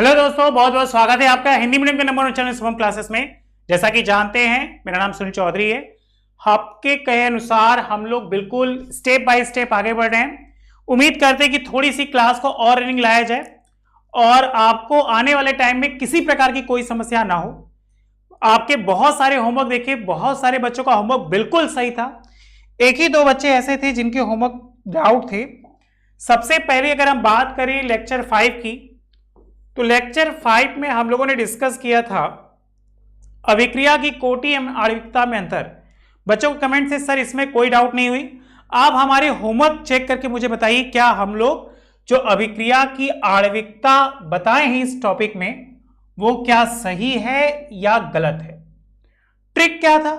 Hello दोस्तों, बहुत बहुत स्वागत है आपका हिंदी मीडियम के नंबर 1 चैनल शुभम क्लासेस में। जैसा कि जानते हैं, मेरा नाम सुनील चौधरी है। आपके कहे अनुसार हम लोग बिल्कुल स्टेप बाय स्टेप आगे बढ़ रहे हैं। उम्मीद करते हैं कि थोड़ी सी क्लास को और रनिंग लाया जाए और आपको आने वाले टाइम में किसी प्रकार की कोई समस्या ना हो। आपके बहुत सारे होमवर्क देखिए, बहुत सारे बच्चों का होमवर्क बिल्कुल सही था। एक ही दो बच्चे ऐसे थे जिनके होमवर्क डाउट थे। सबसे पहले अगर हम बात करें लेक्चर 5 की, तो लेक्चर 5 में हम लोगों ने डिस्कस किया था अभिक्रिया की कोटि एवं आणविकता में अंतर। बच्चों को कमेंट से सर इसमें कोई डाउट नहीं हुई। आप हमारे होमवर्क चेक करके मुझे बताइए, क्या हम लोग जो अभिक्रिया की आणविकता बताए हैं इस टॉपिक में, वो क्या सही है या गलत है। ट्रिक क्या था?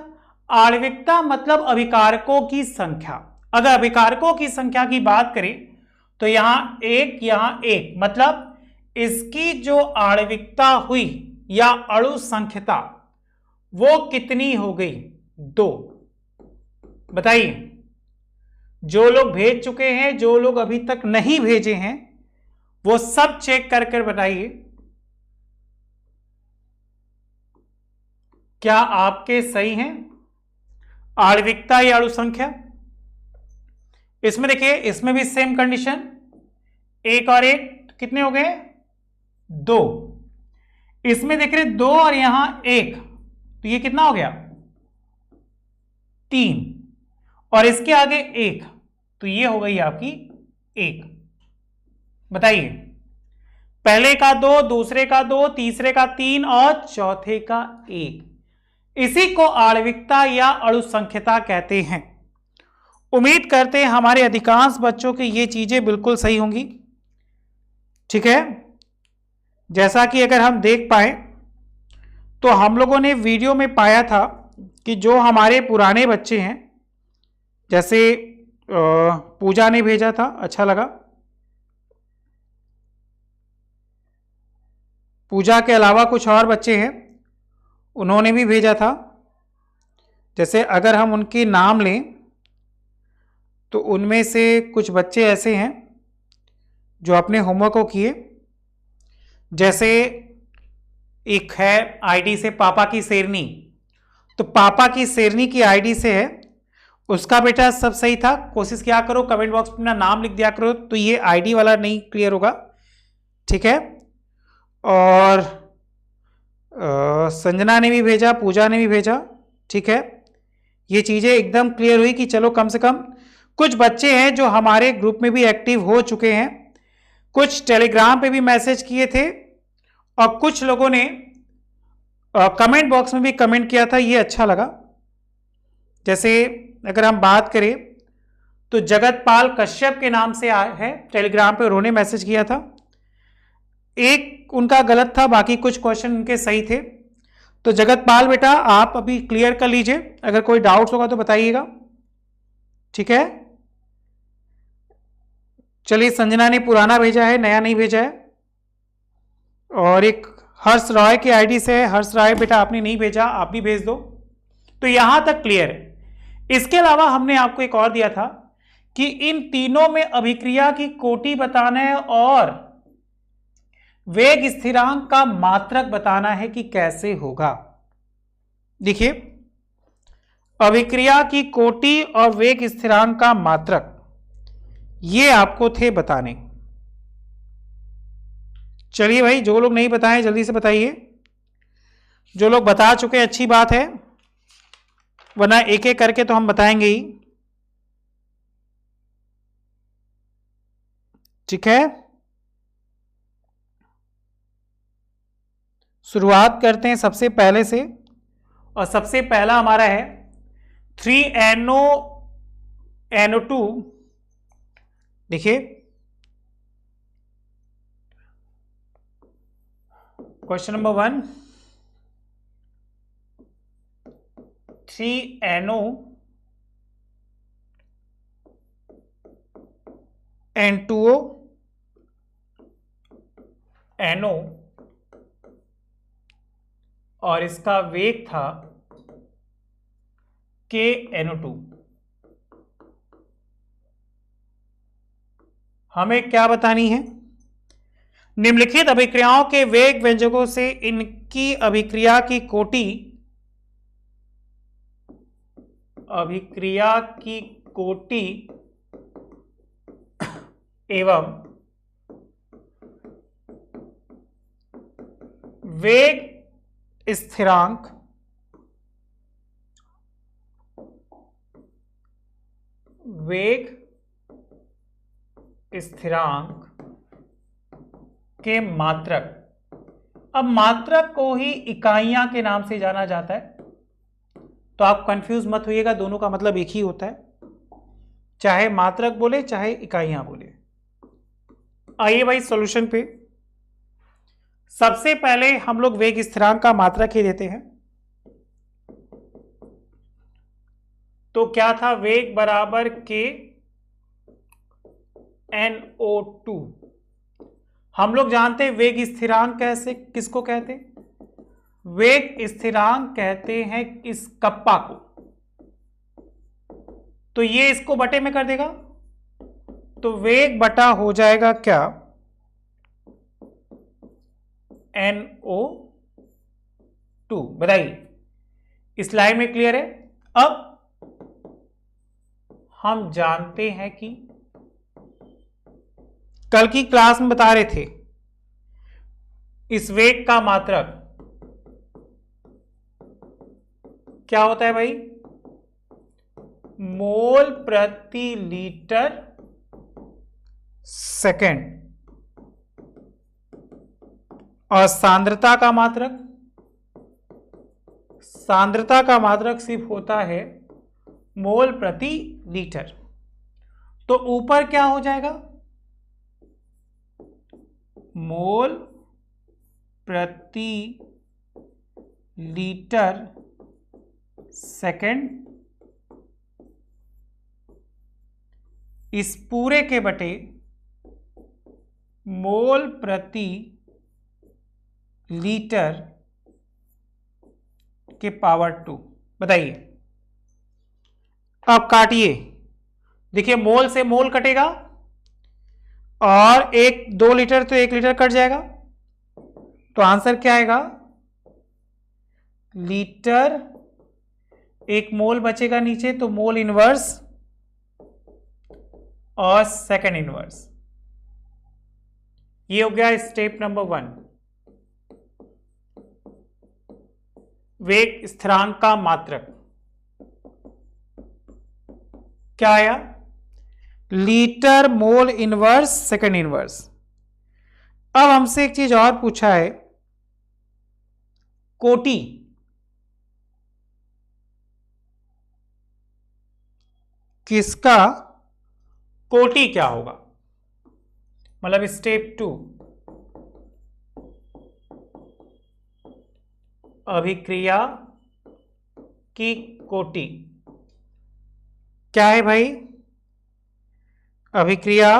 आणविकता मतलब अभिकारकों की संख्या। अगर अभिकारकों की संख्या की बात करें तो यहां एक मतलब इसकी जो आणविकता हुई या अणु संख्यता वो कितनी हो गई? 2। बताइए, जो लोग भेज चुके हैं, जो लोग अभी तक नहीं भेजे हैं, वो सब चेक कर कर बताइए, क्या आपके सही हैं आणविकता या अणु संख्या। इसमें देखिए, इसमें भी सेम कंडीशन, एक और एक कितने हो गए? 2। इसमें देख रहे 2 और यहां 1, तो ये कितना हो गया? 3। और इसके आगे 1, तो ये हो गई आपकी 1। बताइए, पहले का 2, दूसरे का 2, तीसरे का 3 और चौथे का 1। इसी को आणविकता या अणु संख्यता कहते हैं। उम्मीद करते हैं हमारे अधिकांश बच्चों की ये चीजें बिल्कुल सही होंगी। ठीक है, जैसा कि अगर हम देख पाए तो हम लोगों ने वीडियो में पाया था कि जो हमारे पुराने बच्चे हैं, जैसे पूजा ने भेजा था, अच्छा लगा। पूजा के अलावा कुछ और बच्चे हैं, उन्होंने भी भेजा था। जैसे अगर हम उनके नाम लें तो उनमें से कुछ बच्चे ऐसे हैं जो अपने होमवर्क को किए। जैसे एक है आईडी से पापा की शेरनी, तो पापा की शेरनी की आईडी से है, उसका बेटा सब सही था। कोशिश किया करो, कमेंट बॉक्स में अपना नाम लिख दिया करो, तो ये आईडी वाला नहीं क्लियर होगा। ठीक है, और संजना ने भी भेजा, पूजा ने भी भेजा। ठीक है, ये चीजें एकदम क्लियर हुई कि चलो कम से कम कुछ बच्चे हैं जो हमारे ग्रुप में भी एक्टिव हो चुके हैं, कुछ टेलीग्राम पे भी मैसेज किए थे और कुछ लोगों ने कमेंट बॉक्स में भी कमेंट किया था। ये अच्छा लगा। जैसे अगर हम बात करें तो जगतपाल कश्यप के नाम से है टेलीग्राम पे, उन्होंने मैसेज किया था। एक उनका गलत था, बाकी कुछ क्वेश्चन उनके सही थे। तो जगतपाल बेटा, आप अभी क्लियर कर लीजिए, अगर कोई डाउट्स होगा तो बताइएगा। ठीक है, चलिए, संजना ने पुराना भेजा है, नया नहीं भेजा है। और एक हर्ष राय की आईडी से है। हर्ष राय बेटा, आपने नहीं भेजा, आप भी भेज दो। तो यहां तक क्लियर है। इसके अलावा हमने आपको एक और दिया था कि इन तीनों में अभिक्रिया की कोटि बताना है और वेग स्थिरांक का मात्रक बताना है कि कैसे होगा। देखिए, अभिक्रिया की कोटि और वेग स्थिरांक का मात्रक ये आपको थे बताने। चलिए भाई, जो लोग नहीं बताएं जल्दी से बताइए। जो लोग बता चुके अच्छी बात है, वरना एक एक करके तो हम बताएंगे ही। ठीक है, शुरुआत करते हैं सबसे पहले से, और सबसे पहला हमारा है 3NO2। देखिए, क्वेश्चन नंबर 1, 3NO NO और इसका वेग था KNO2। हमें क्या बतानी है? निम्नलिखित अभिक्रियाओं के वेग व्यंजकों से इनकी अभिक्रिया की कोटि एवं वेग स्थिरांक के मात्रक। अब मात्रक को ही इकाइयां के नाम से जाना जाता है, तो आप कंफ्यूज मत होइएगा, दोनों का मतलब एक ही होता है, चाहे मात्रक बोले चाहे इकाइयां बोले। आइए भाई सॉल्यूशन पे। सबसे पहले हम लोग वेग स्थिरांक का मात्रक ही देते हैं। तो क्या था, वेग बराबर के NO2। हम लोग जानते हैं वेग स्थिरांक कैसे किसको कहते हैं, वेग स्थिरांक कहते हैं इस कप्पा को। तो ये इसको बटे में कर देगा, तो वेग बटा हो जाएगा क्या, NO2। बताइए इस लाइन में क्लियर है। अब हम जानते हैं कि कल की क्लास में बता रहे थे इस वेग का मात्रक क्या होता है भाई, मोल प्रति लीटर सेकेंड। और सांद्रता का मात्रक सिर्फ होता है मोल प्रति लीटर। तो ऊपर क्या हो जाएगा, मोल प्रति लीटर सेकेंड, इस पूरे के बटे मोल प्रति लीटर के पावर 2। बताइए, अब काटिए, देखिए मोल से मोल कटेगा और 2 लीटर तो 1 लीटर कट जाएगा, तो आंसर क्या आएगा, लीटर, 1 मोल बचेगा नीचे, तो मोल इनवर्स और सेकंड इनवर्स। ये हो गया स्टेप नंबर 1, वेग स्थिरांक का मात्रक क्या आया, litre mole inverse second inverse. अब हमसे एक चीज और पूछा है, कोटि, किसका कोटि क्या होगा, मतलब स्टेप 2, अभिक्रिया की कोटि क्या है भाई, अभिक्रिया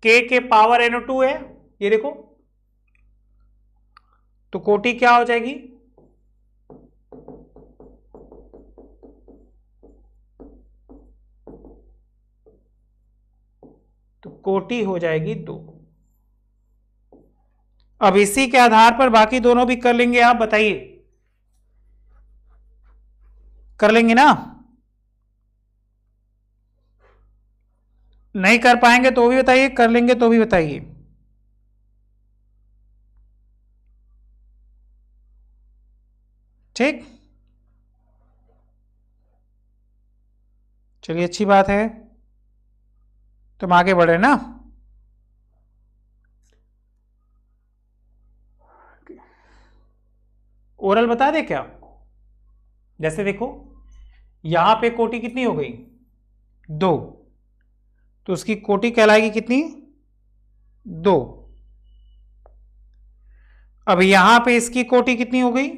के पावर NO2 है, ये देखो, तो कोटि क्या हो जाएगी, तो कोटि हो जाएगी 2। अब इसी के आधार पर बाकी दोनों भी कर लेंगे, आप बताइए कर लेंगे ना, नहीं कर पाएंगे तो भी बताइए, कर लेंगे तो भी बताइए। ठीक, चलिए अच्छी बात है, तुम आगे बढ़े ना। ओरल बता दे क्या, जैसे देखो यहां पे कोटि कितनी हो गई, 2, तो उसकी कोटि कहलाएगी कितनी, 2। अब यहां पे इसकी कोटि कितनी हो गई,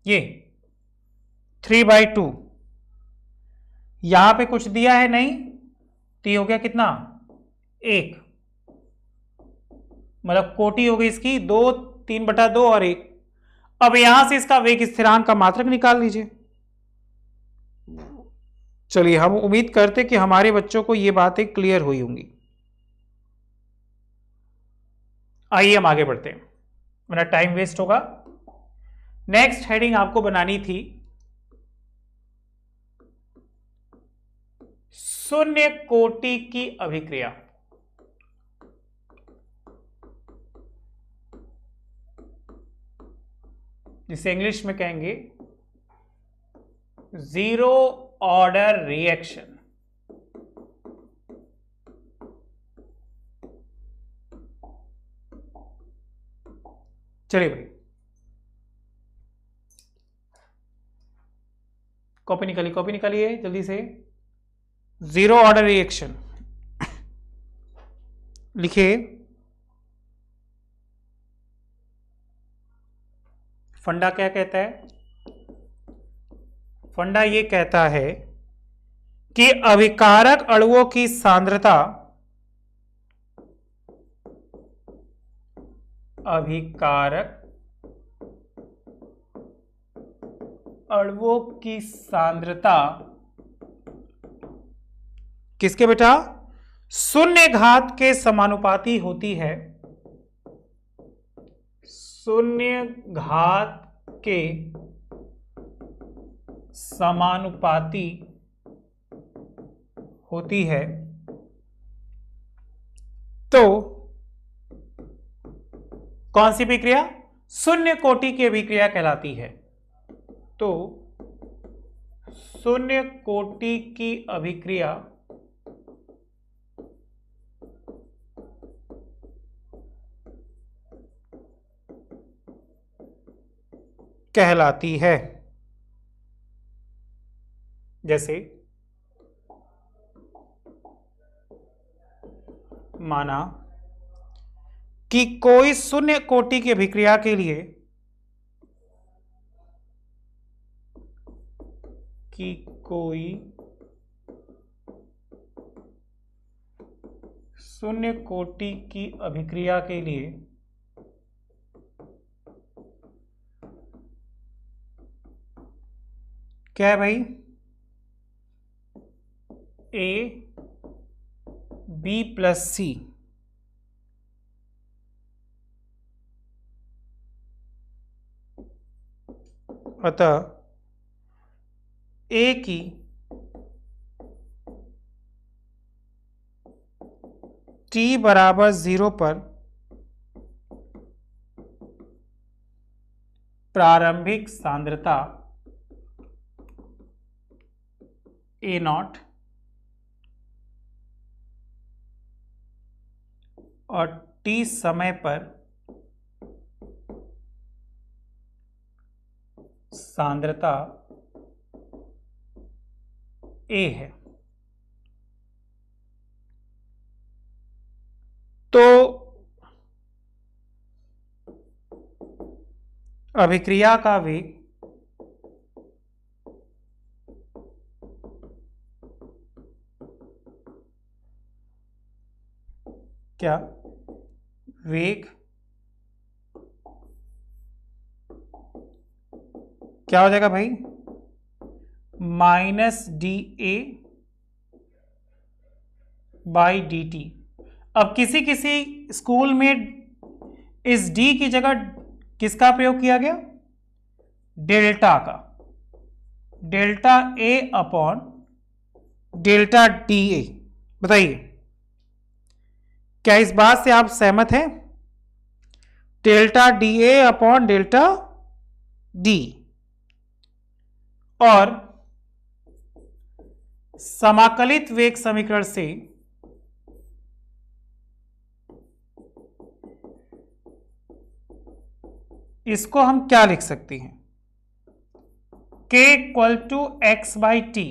ये 3/2। यहां पे कुछ दिया है नहीं, तो ये हो गया कितना, 1, मतलब कोटि हो गई इसकी 2, 3/2 और 1। अब यहां से इसका वेग स्थिरांक का मात्रक निकाल लीजिए। चलिए, हम उम्मीद करते कि हमारे बच्चों को ये बातें क्लियर हुई होंगी। आइए हम आगे बढ़ते हैं, वरना टाइम वेस्ट होगा। नेक्स्ट हेडिंग आपको बनानी थी शून्य कोटि की अभिक्रिया। जिसे इंग्लिश में कहेंगे जीरो ऑर्डर रिएक्शन। चलिए भाई, कॉपी निकालिए जल्दी से। जीरो ऑर्डर रिएक्शन लिखिए। फंडा क्या कहता है? फंडा ये कहता है कि अभिकारक अणुओं की सांद्रता किसके बेटा? शून्य घात के समानुपाती होती है। शून्य घात के समानुपाती होती है। तो कौन सी अभिक्रिया? शून्य कोटि की अभिक्रिया कहलाती है। तो शून्य कोटि की अभिक्रिया कहलाती है। जैसे माना कि कोई शून्य कोटि की अभिक्रिया के लिए क्या है भाई? ए बी प्लस सी अतः ए की t बराबर 0 पर प्रारंभिक सांद्रता A0 और t समय पर सांद्रता A है। तो अभिक्रिया का वेग क्या? वेग क्या हो जाएगा भाई? -dA by dt। अब किसी किसी स्कूल में इस d की जगह किसका प्रयोग किया गया? डेल्टा का। Delta A upon delta dA। बताइए, क्या इस बात से आप सहमत हैं? Delta dA upon delta d। और समाकलित वेग समीकरण से इसको हम क्या लिख सकते हैं? k equal to X by T.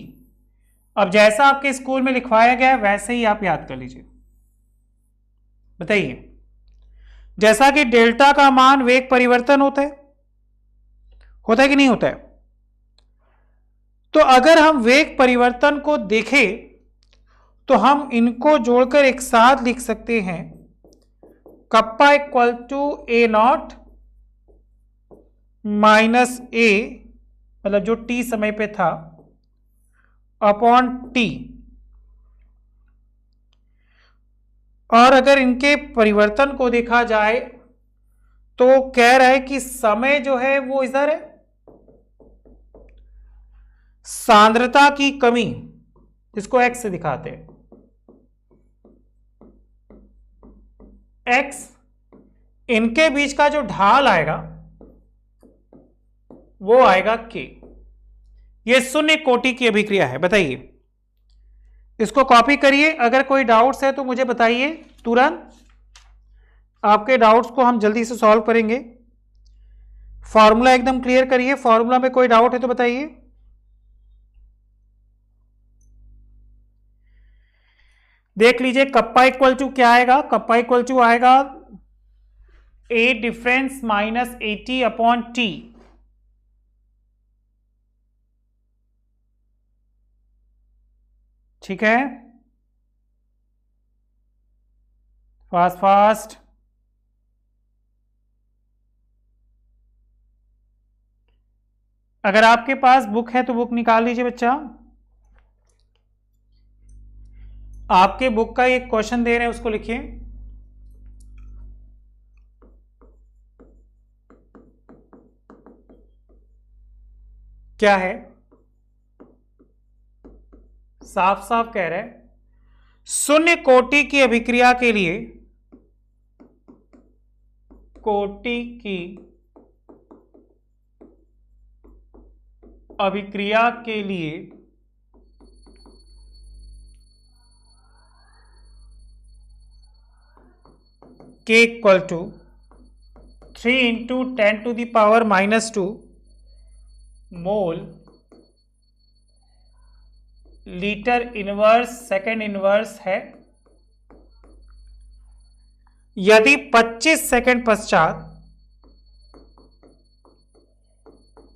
अब जैसा आपके स्कूल में लिखवाया गया है वैसे ही आप याद कर लीजिए। बताइए, जैसा कि डेल्टा का मान वेग परिवर्तन होता है कि नहीं होता है? तो अगर हम वेग परिवर्तन को देखें तो हम इनको जोड़कर एक साथ लिख सकते हैं, kappa equal to A0 minus A, मतलब जो t समय पे था, अपॉन t। और अगर इनके परिवर्तन को देखा जाए तो कह रहा है कि समय जो है वो इधर है, सांद्रता की कमी, इसको एक्स से दिखाते हैं, एक्स, इनके बीच का जो ढाल आएगा वो आएगा के। ये शून्य कोटि की अभिक्रिया है। बताइए, इसको कॉपी करिए, अगर कोई डाउट्स है तो मुझे बताइए तुरंत, आपके डाउट्स को हम जल्दी से सॉल्व करेंगे। फॉर्मूला एकदम क्लियर करिए, फॉर्मूला में कोई डाउट है तो बताइए। देख लीजिए कप्पा इक्वल टू क्या आएगा, कप्पा इक्वल टू आएगा A difference minus AT upon T. ठीक है, फास्ट फास्ट। अगर आपके पास बुक है तो बुक निकाल लीजिए बच्चा। आपके बुक का एक क्वेश्चन दे रहे हैं, उसको लिखिए। क्या है, साफ साफ कह रहे हैं, शून्य कोटि की अभिक्रिया के लिए, कोटि की अभिक्रिया के लिए K equal to 3 into 10 to the power -2 mole litre inverse second inverse है। यदि 25 सेकेंड पश्चात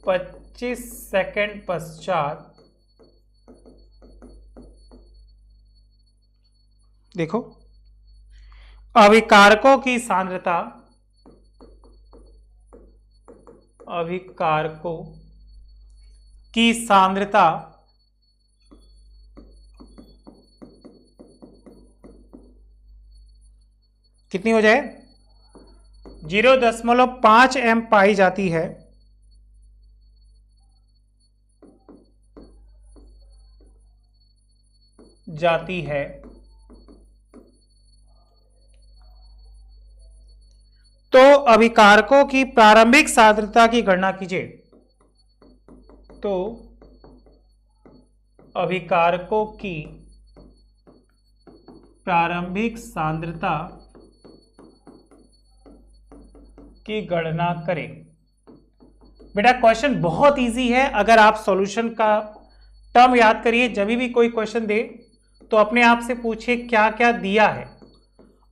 25 सेकेंड पश्चात देखो अभिकारकों की सांद्रता, अभिकारकों की सांद्रता कितनी हो जाए, 0.5 एम पाई जाती है, तो अभिकारकों की प्रारंभिक सांद्रता की गणना कीजिए। तो अभिकारकों की प्रारंभिक सांद्रता की गणना करें। बेटा क्वेश्चन बहुत इजी है, अगर आप सॉल्यूशन का टर्म याद करिए, जब भी कोई क्वेश्चन दे तो अपने आप से पूछिए क्या क्या दिया है।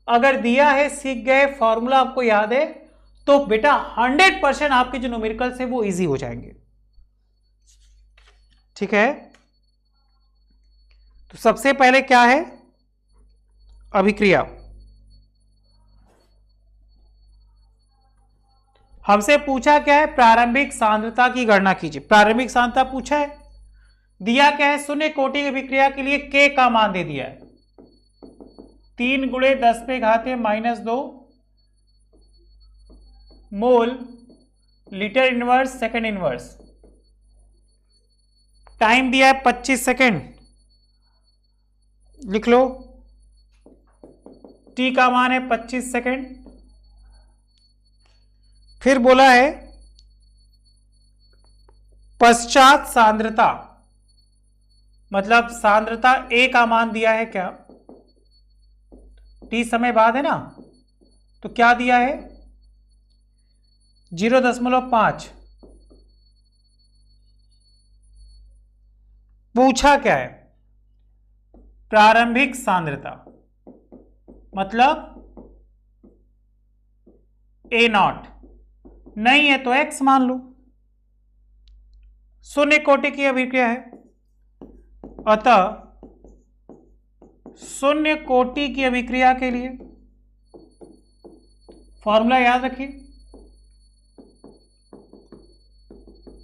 अगर दिया है, सीख गए, फॉर्मूला आपको याद है, तो बेटा 100% आपके जो न्यूमेरिकल्स है वो इजी हो जाएंगे। ठीक है, तो सबसे पहले क्या है, अभिक्रिया। हमसे पूछा क्या है, प्रारंभिक सांद्रता की गणना कीजिए। प्रारंभिक सांद्रता पूछा है, दिया क्या है, शून्य कोटि की अभिक्रिया के लिए K का मान दे दिया है 3 × 10⁻² मोल litre inverse second inverse. Time दिया है 25 सेकेंड, लिख लो, T का मान है 25 सेकेंड। फिर बोला है पश्चात सांद्रता, मतलब सांद्रता A का मान दिया है क्या, T समय बाद है ना, तो क्या दिया है 0.5। पूछा क्या है, प्रारंभिक सांद्रता, मतलब A0 नहीं है तो x मान लो, शून्य कोटि की अभिक्रिया है, अतः शून्य कोटि की अभिक्रिया के लिए फॉर्मूला याद रखिए,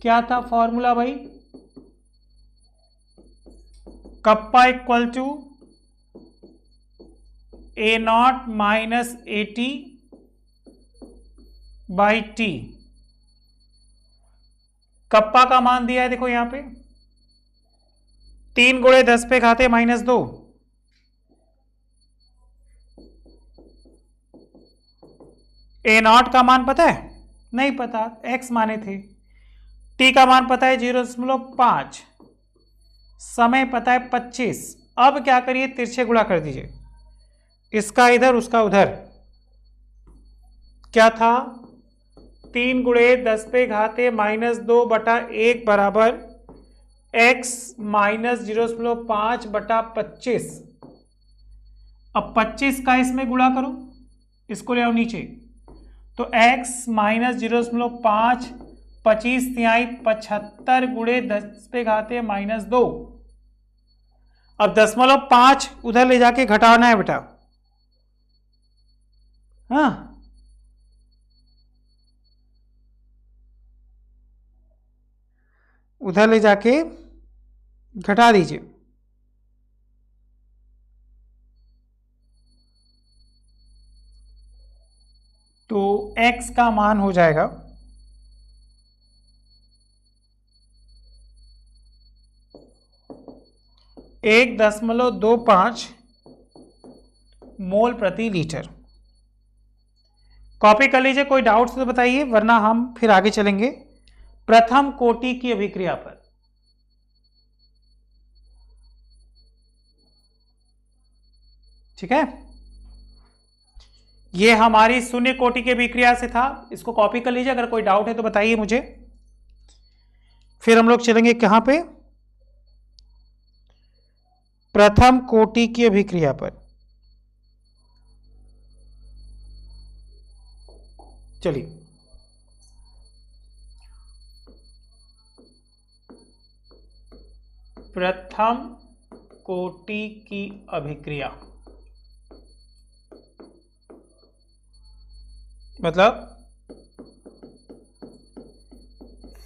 क्या था फॉर्मूला भाई, kappa equal to A0 - AT by T. Kappa का मान दिया है देखो यहां पे 3 गुणे 10 पे घाते -2। ए नॉट का मान पता है? नहीं पता, एक्स माने थे। टी का मान पता है 0.5, समय पता है 25। अब क्या करिए, तिरछे गुणा कर दीजिए, इसका इधर उसका उधर। क्या था? 3 गुणे 10 पे घाते -2 बटा 1 बराबर x माइनस 0.5 बटा 25। अब 25 का इसमें गुणा करो, इसको ले आओ नीचे, तो x माइनस 0.5, 25 तिहाई 75 गुणे 10 पे घाते -2। अब 0.5 उधर ले जाके घटाना है बेटा, हाँ, उधर ले जाके घटा दीजिए। तो x का मान हो जाएगा 1.25 मोल प्रति लीटर। कॉपी कर लीजिए, कोई डाउट्स तो बताइए, वरना हम फिर आगे चलेंगे प्रथम कोटि की अभिक्रिया पर। ठीक है, ये हमारी शून्य कोटि की अभिक्रिया से था, इसको कॉपी कर लीजिए, अगर कोई डाउट है तो बताइए मुझे। फिर हम लोग चलेंगे कहां पे? प्रथम कोटि की अभिक्रिया पर। चलिए, प्रथम कोटि की अभिक्रिया मतलब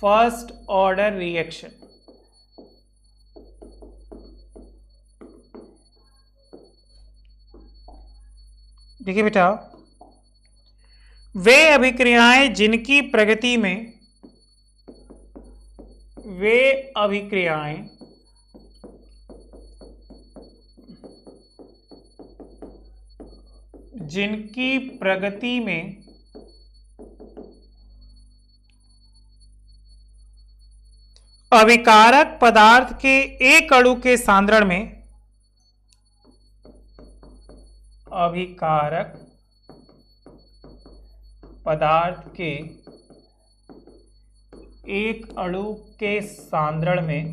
फर्स्ट ऑर्डर रिएक्शन। देखिए बेटा, वे अभिक्रियाएं जिनकी प्रगति में अभिकारक पदार्थ के एक अणु के सांद्रण में अभिकारक पदार्थ के एक अणु के सांद्रण में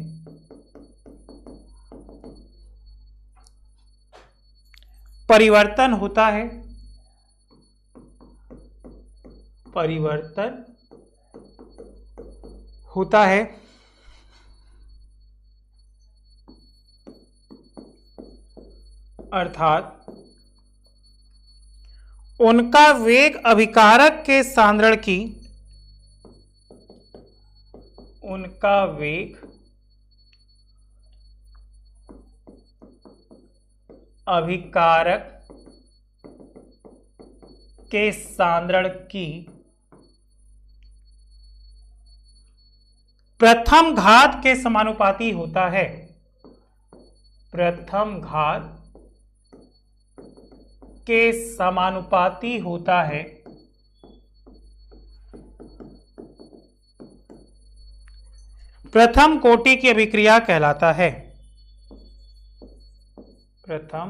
परिवर्तन होता है, अर्थात उनका वेग अभिकारक के सांद्रण की अभिकारक के सांद्रण की प्रथम घात के समानुपाती होता है। प्रथम घात के समानुपाती होता है। प्रथम कोटि की अभिक्रिया कहलाता है। प्रथम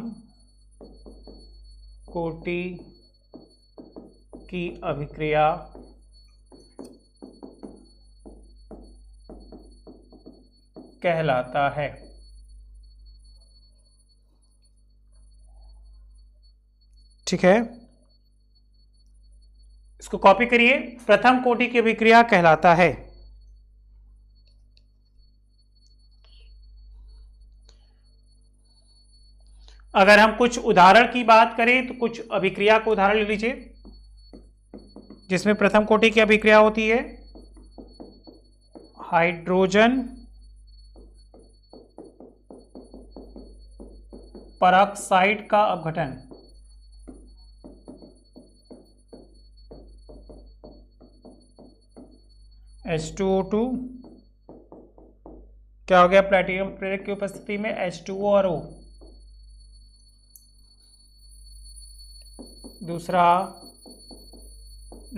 कोटि की अभिक्रिया कहलाता है। ठीक है, इसको कॉपी करिए, प्रथम कोटि की अभिक्रिया कहलाता है। अगर हम कुछ उदाहरण की बात करें तो कुछ अभिक्रिया को उदाहरण ले लीजिए जिसमें प्रथम कोटि की अभिक्रिया होती है। हाइड्रोजन परऑक्साइड का अपघटन, H2O2 क्या हो गया प्लेटिनम प्रेरक की उपस्थिति में H2O और O। दूसरा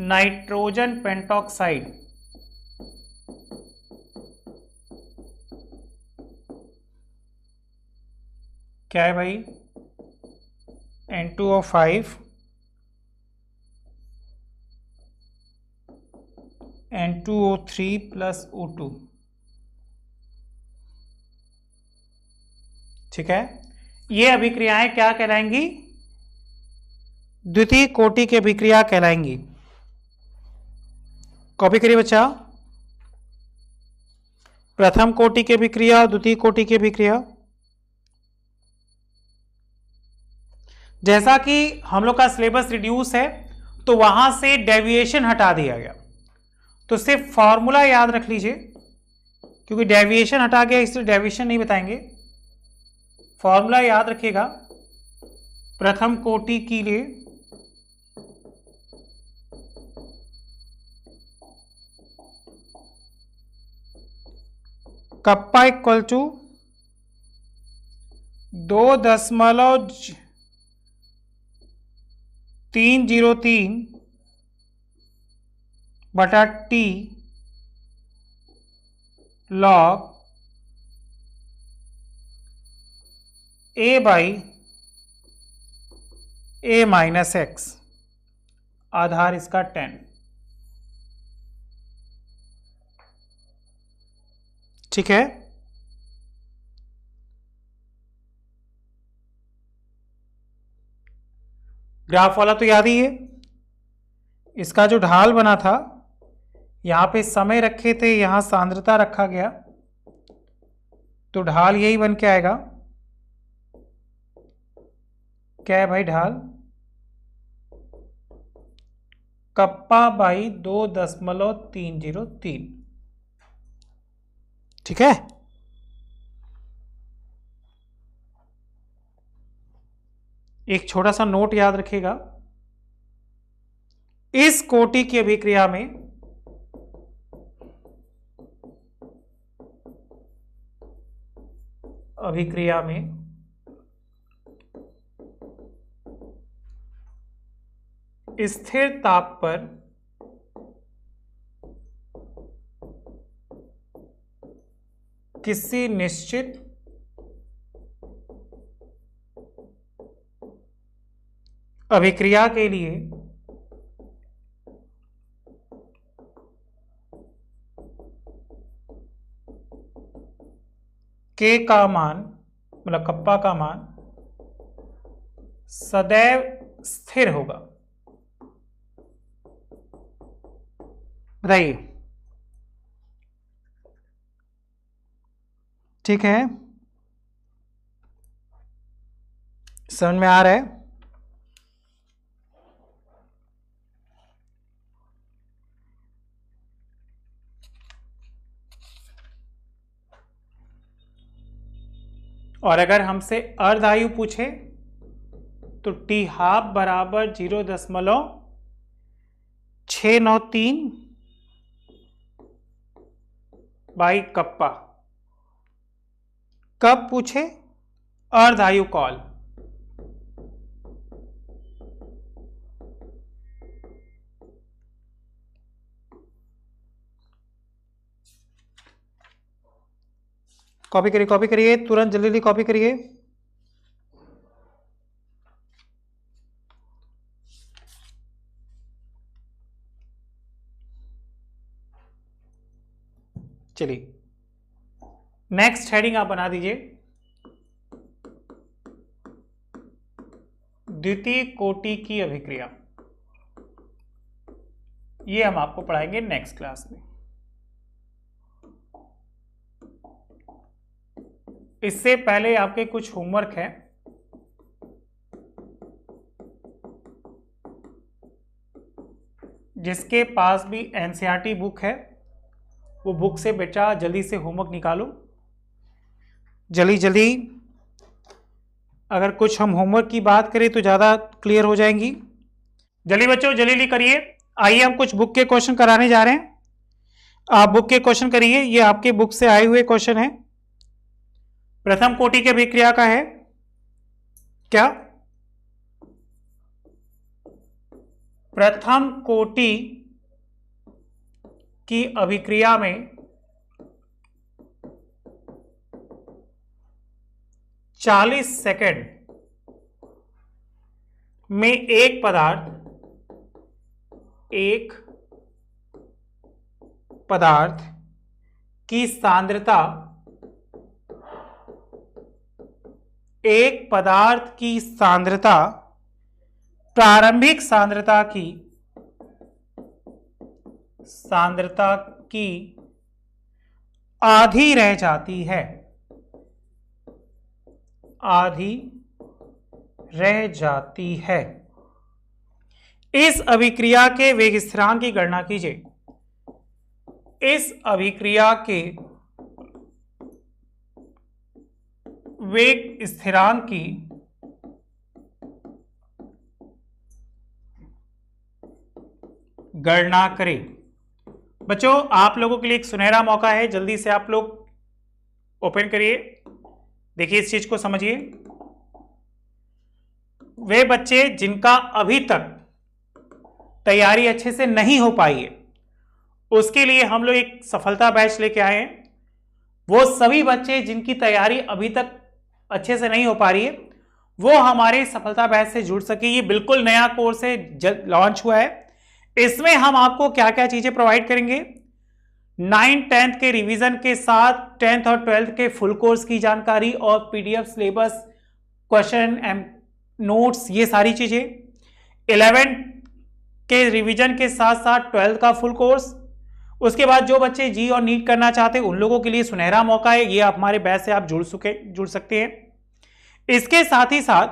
नाइट्रोजन पेंटॉक्साइड क्या है भाई N2O5 N2O3 प्लस O2। ठीक है, ये अभिक्रियाएं क्या कहलाएंगी? द्वितीय कोटि की अभिक्रिया कहलाएंगी। कॉपी करिए बच्चा, प्रथम कोटि की अभिक्रिया और द्वितीय कोटि की अभिक्रिया। जैसा कि हम लोग का सिलेबस रिड्यूस है तो वहां से डेविएशन हटा दिया गया, तो सिर्फ फॉर्मूला याद रख लीजिए, क्योंकि डेविएशन हटा गया इसलिए डेविएशन नहीं बताएंगे। फॉर्मूला याद रखिएगा प्रथम कोटि के लिए कप्पा इक्वल टू 2.303 बटा T log A by A minus X, आधार इसका 10। ठीक है, ग्राफ वाला तो याद ही है। इसका जो ढाल बना था, यहां पे समय रखे थे, यहां सांद्रता रखा गया, तो ढाल यही बन के आएगा। क्या है भाई ढाल? Kappa by 2.303। ठीक है, एक छोटा सा नोट याद रखिएगा, इस कोटि की अभिक्रिया में स्थिर ताप पर किसी निश्चित अभिक्रिया के लिए K का मान, मतलब कप्पा का मान सदैव स्थिर होगा। बताइए, ठीक है, समझ में आ रहा है? और अगर हमसे अर्धायु पूछे तो टी हाफ बराबर 0.693 बाई कप्पा। कब पूछे? अर्धायु कॉल। कॉपी करिए, कॉपी करिए, तुरंत जल्दी जल्दी कॉपी करिए। चलिए, नेक्स्ट हेडिंग आप बना दीजिए, द्वितीय कोटि की अभिक्रिया। ये हम आपको पढ़ाएंगे नेक्स्ट क्लास में। इससे पहले आपके कुछ होमवर्क है। जिसके पास भी एनसीईआरटी बुक है वो बुक से बेटा जल्दी से होमवर्क निकालो, जल्दी जल्दी। अगर कुछ हम होमवर्क की बात करें तो ज़्यादा क्लियर हो जाएंगी। जल्दी बच्चों जल्दी करिए। आइए हम कुछ बुक के क्वेश्चन कराने जा रहे हैं। आप बुक के क्वेश्चन करिए, ये आपके बुक से आए हुए क्वेश्चन है। प्रथम कोटि के अभिक्रिया का है क्या? प्रथम कोटि की अभिक्रिया में 40 सेकंड में एक पदार्थ की सांद्रता, एक पदार्थ की सांद्रता प्रारंभिक सांद्रता की आधी रह जाती है, आधी रह जाती है। इस अभिक्रिया के वेग स्थिरांक की गणना कीजिए। इस अभिक्रिया के वेग स्थिरांक की गणना करें। बच्चों, आप लोगों के लिए एक सुनहरा मौका है, जल्दी से आप लोग ओपन करिए, देखिए इस चीज को समझिए। वे बच्चे जिनका अभी तक तैयारी अच्छे से नहीं हो पाई है, उसके लिए हम लोग एक सफलता बैच लेके आए हैं। वो सभी बच्चे जिनकी तैयारी अभी तक अच्छे से नहीं हो पा रही है, वो हमारे सफलता बैच से जुड़ सके। ये बिल्कुल नया कोर्स है, लॉन्च हुआ है। इसमें हम आपको क्या क्या चीजें प्रोवाइड करेंगे? 9th 10th के रिवीजन के साथ 10th और 12th के फुल कोर्स की जानकारी और PDF syllabus, question and notes, ये सारी चीजें। 11th के रिवीजन के साथ साथ 12th का फुल कोर्स। उसके बाद जो बच्चे जी और नीट करना चाहते हैं उन लोगों के लिए सुनहरा मौका है, ये हमारे बैच से आप जुड़ सकते हैं। इसके साथ ही साथ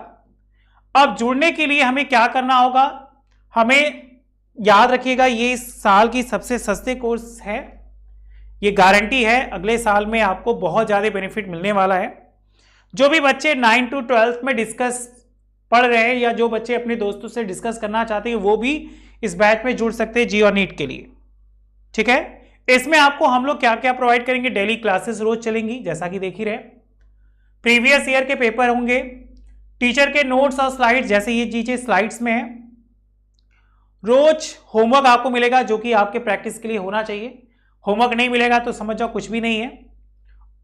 अब जुड़ने के लिए हमें क्या करना होगा? हमें याद रखिएगा, ये इस साल की सबसे सस्ते कोर्स है, ये गारंटी है अगले साल में आपको बहुत ज्यादा बेनिफिट मिलने वाला है। जो भी बच्चे 9 to 12th में डिस्कस पढ़ रहे हैं या जो बच्चे अपने दोस्तों से डिस्कस करना चाहते हैं, वो भी इस बैच में जुड़ सकते हैं जी और नीट के लिए। ठीक है, इसमें आपको हम लोग क्या क्या प्रोवाइड करेंगे? डेली क्लासेस रोज चलेंगी, जैसा कि देख ही रहे। प्रीवियस ईयर के पेपर होंगे, टीचर के नोट्स और स्लाइड्स, जैसे ये चीजें स्लाइड्स में है। रोज होमवर्क आपको मिलेगा जो कि आपके प्रैक्टिस के लिए होना चाहिए। होमवर्क नहीं मिलेगा तो समझ जाओ कुछ भी नहीं है।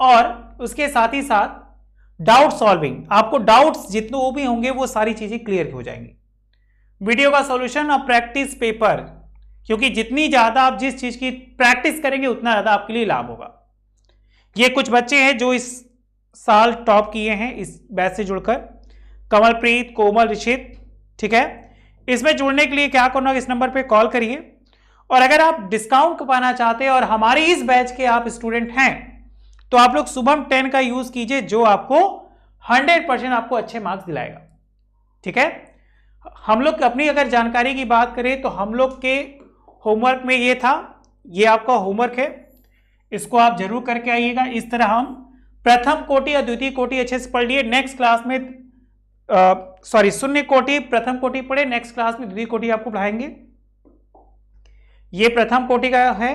और उसके साथ ही साथ डाउट सॉल्विंग, आपको डाउट्स जितने वो भी होंगे वो सारी चीजें क्लियर हो जाएंगी। वीडियो का सॉल्यूशन और प्रैक्टिस पेपर, क्योंकि जितनी ज्यादा आप जिस चीज की प्रैक्टिस करेंगे उतना ज्यादा आपके लिए लाभ होगा। ये कुछ बच्चे हैं जो इस साल टॉप किए हैं इस बैच से जुड़कर, कमलप्रीत, कोमल, ऋषित। ठीक है, इसमें जुड़ने के लिए क्या करना है? इस नंबर पे कॉल करिए। और अगर आप डिस्काउंट पाना चाहते हैं और हमारे इस बैच के आप स्टूडेंट हैं तो आप लोग शुभम 10 का यूज कीजिए, जो आपको 100% आपको अच्छे मार्क्स दिलाएगा। ठीक है, हम लोग अपनी अगर जानकारी की बात करें तो हम लोग के होमवर्क में ये था, ये आपका होमवर्क है, इसको आप जरूर करके आइएगा। इस तरह हम प्रथम कोटि और द्वितीय कोटि अच्छे से पढ़ लिए। नेक्स्ट क्लास में शून्य कोटि प्रथम कोटि पढ़े, नेक्स्ट क्लास में द्वितीय कोटि आपको पढ़ाएंगे। ये प्रथम कोटि का है,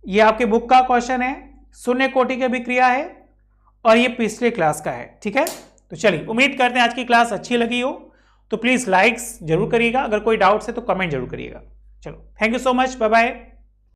ये आपके बुक का क्वेश्चन है, शून्य कोटि की अभिक्रिया है और ये पिछले क्लास का है। ठीक है, तो चलिए, उम्मीद करते हैं आज की क्लास अच्छी लगी हो तो प्लीज लाइक्स जरूर करिएगा, अगर कोई डाउट्स है तो कमेंट जरूर करिएगा। चलो, thank you so much, bye bye.